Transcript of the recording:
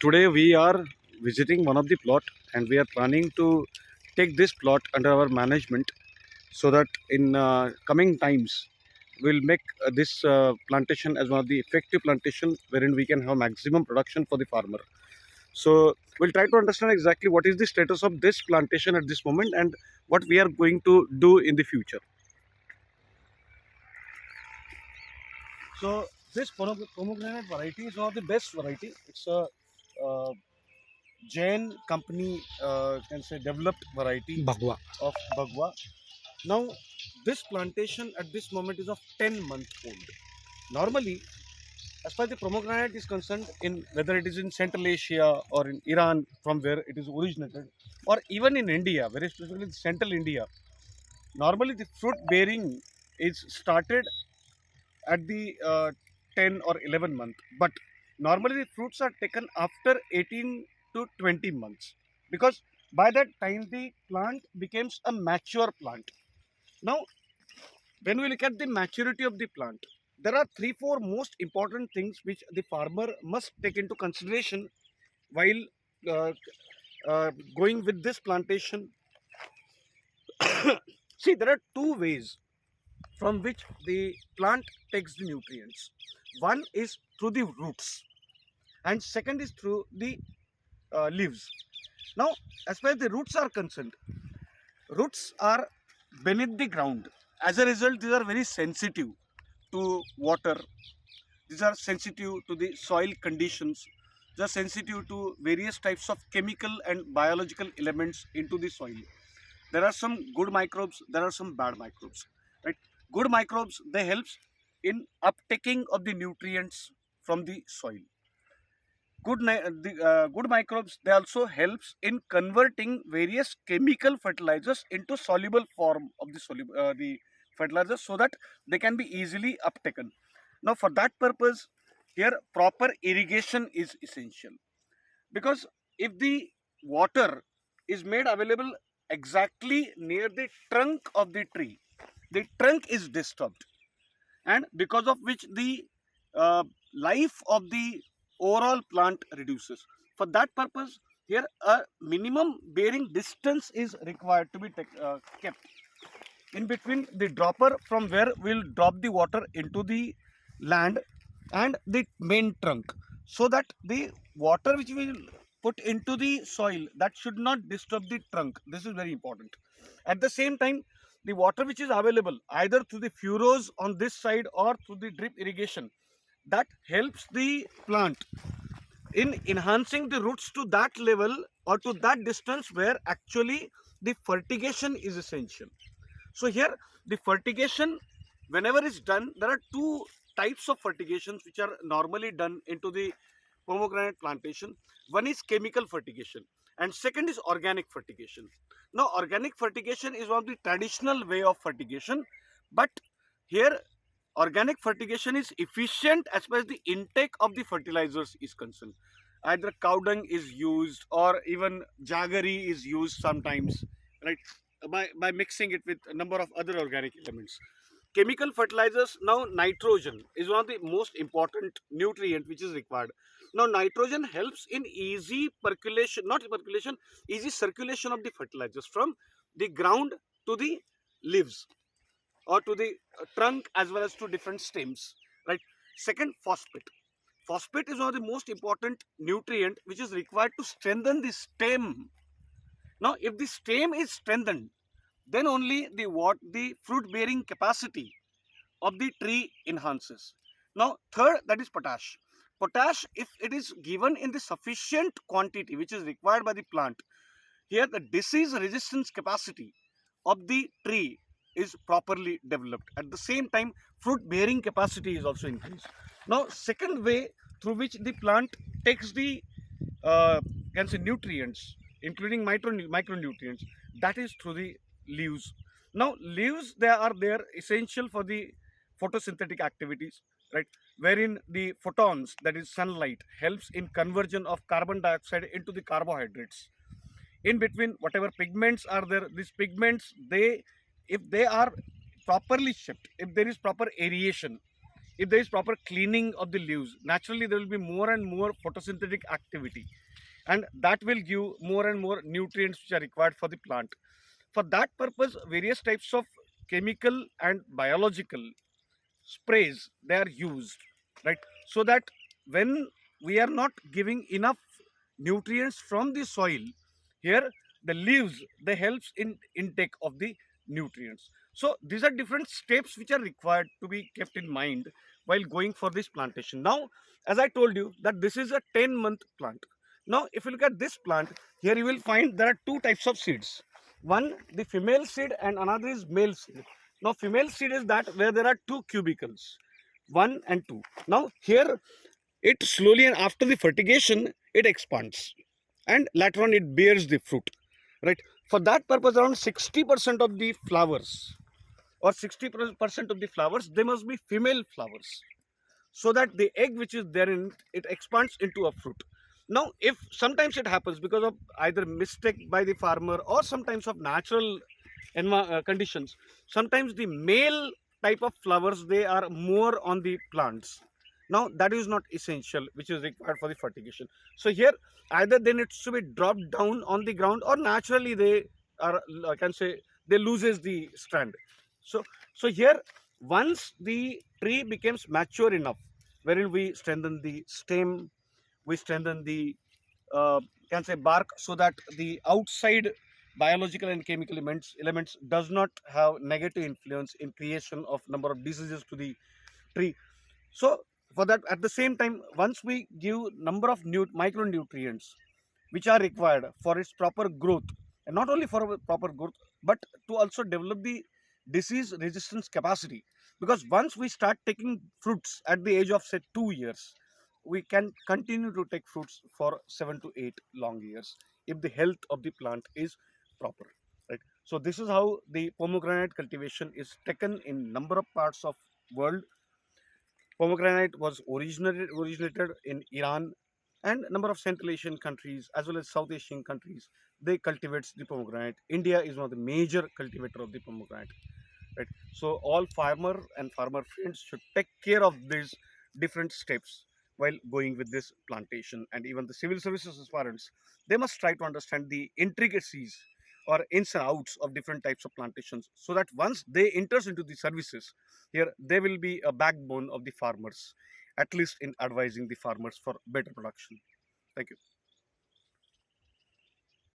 Today we are visiting one of the plot and we are planning to take this plot under our management so that in coming times we'll make this plantation as one of the effective plantation wherein we can have maximum production for the farmer. So we'll try to understand exactly what is the status of this plantation at this moment and what we are going to do in the future. So this pomegranate variety is one of the best variety. It's a uh, Jain company can say developed variety Bagua. of Bagua. Now this plantation at this moment is of 10-month old. Normally, as far as the pomegranate is concerned, in whether it is in Central Asia or in Iran from where it is originated, or even in India, very specifically in Central India, normally the fruit bearing is started at the 10 or 11 month, but normally the fruits are taken after 18 to 20 months because by that time the plant becomes a mature plant. Now when we look at the maturity of the plant, there are 3 4 most important things which the farmer must take into consideration while uh, going with this plantation. See, there are two ways from which the plant takes the nutrients. One is through the roots and second is through the leaves. Now, as far as the roots are concerned, roots are beneath the ground. As a result, these are very sensitive to water. These are sensitive to the soil conditions. They are sensitive to various types of chemical and biological elements into the soil. There are some good microbes, there are some bad microbes, right? Good microbes, they helps in uptaking of the nutrients from the soil. Good microbes, they also helps in converting various chemical fertilizers into soluble form of the fertilizers so that they can be easily uptaken. Now for that purpose, here proper irrigation is essential, because if the water is made available exactly near the trunk of the tree, the trunk is disturbed, and because of which the life of the overall plant reduces. For that purpose, here a minimum bearing distance is required to be kept in between the dropper from where we'll drop the water into the land and the main trunk, so that the water which we will put into the soil, that should not disturb the trunk. This is very important. At the same time, the water which is available either through the furrows on this side or through the drip irrigation, that helps the plant in enhancing the roots to that level or to that distance where actually the fertigation is essential. So here the fertigation, whenever it's done, there are two types of fertigations which are normally done into the pomegranate plantation. One is chemical fertigation and second is organic fertigation. Now organic fertigation is one of the traditional way of fertigation, but here organic fertigation is efficient as far as the intake of the fertilizers is concerned. Either cow dung is used or even jaggery is used sometimes, right? By mixing it with a number of other organic elements. Chemical fertilizers, now nitrogen is one of the most important nutrient which is required. Now nitrogen helps in easy percolation, not percolation, easy circulation of the fertilizers from the ground to the leaves or to the trunk as well as to different stems, right? Second, phosphate. Phosphate is one of the most important nutrient which is required to strengthen the stem. Now if the stem is strengthened, then only the fruit bearing capacity of the tree enhances. Now third, that is potash. Potash, if it is given in the sufficient quantity which is required by the plant, here the disease resistance capacity of the tree is properly developed. At the same time, fruit bearing capacity is also increased. Now second way through which the plant takes the uh, can say nutrients, including micronutrients, that is through the leaves. Now leaves, they are there essential for the photosynthetic activities, right? Wherein the photons, that is sunlight, helps in conversion of carbon dioxide into the carbohydrates. In between, whatever pigments are there, these pigments, they, if they are properly shipped, if there is proper aeration, if there is proper cleaning of the leaves, naturally there will be more and more photosynthetic activity, and that will give more and more nutrients which are required for the plant. For that purpose, various types of chemical and biological sprays they are used, right? So that when we are not giving enough nutrients from the soil, here the leaves they helps in intake of the nutrients. So these are different steps which are required to be kept in mind while going for this plantation. Now, as I told you that this is a 10-month plant. Now if you look at this plant, here you will find there are two types of seeds. One, the female seed, and another is male seed. Now female seed is that where there are two cubicles, 1 and 2. Now here it slowly, and after the fertigation it expands, and later on it bears the fruit, right? For that purpose, around 60% of the flowers, or 60% of the flowers, they must be female flowers, so that the egg which is there in it expands into a fruit. Now if sometimes it happens because of either mistake by the farmer or sometimes of natural conditions, sometimes the male type of flowers they are more on the plants. Now that is not essential which is required for the fertigation. So here either then it should be dropped down on the ground, or naturally they are, I can say, they loses the strand. So here, once the tree becomes mature enough, wherein we strengthen the stem, we strengthen the can say bark, so that the outside biological and chemical elements does not have negative influence in creation of number of diseases to the tree. So for that, at the same time, once we give number of micronutrients which are required for its proper growth, and not only for proper growth, but to also develop the disease resistance capacity, because once we start taking fruits at the age of say 2 years, we can continue to take fruits for 7 to 8 long years if the health of the plant is proper, right? So this is how the pomegranate cultivation is taken in number of parts of world. Pomegranate was originated in Iran, and a number of Central Asian countries as well as South Asian countries they cultivate the pomegranate. India is one of the major cultivator of the pomegranate, right? So all farmer and farmer friends should take care of these different steps while going with this plantation, and even the civil services aspirants, they must try to understand the intricacies or ins and outs of different types of plantations, so that once they enters into the services, here they will be a backbone of the farmers, at least in advising the farmers for better production. Thank you.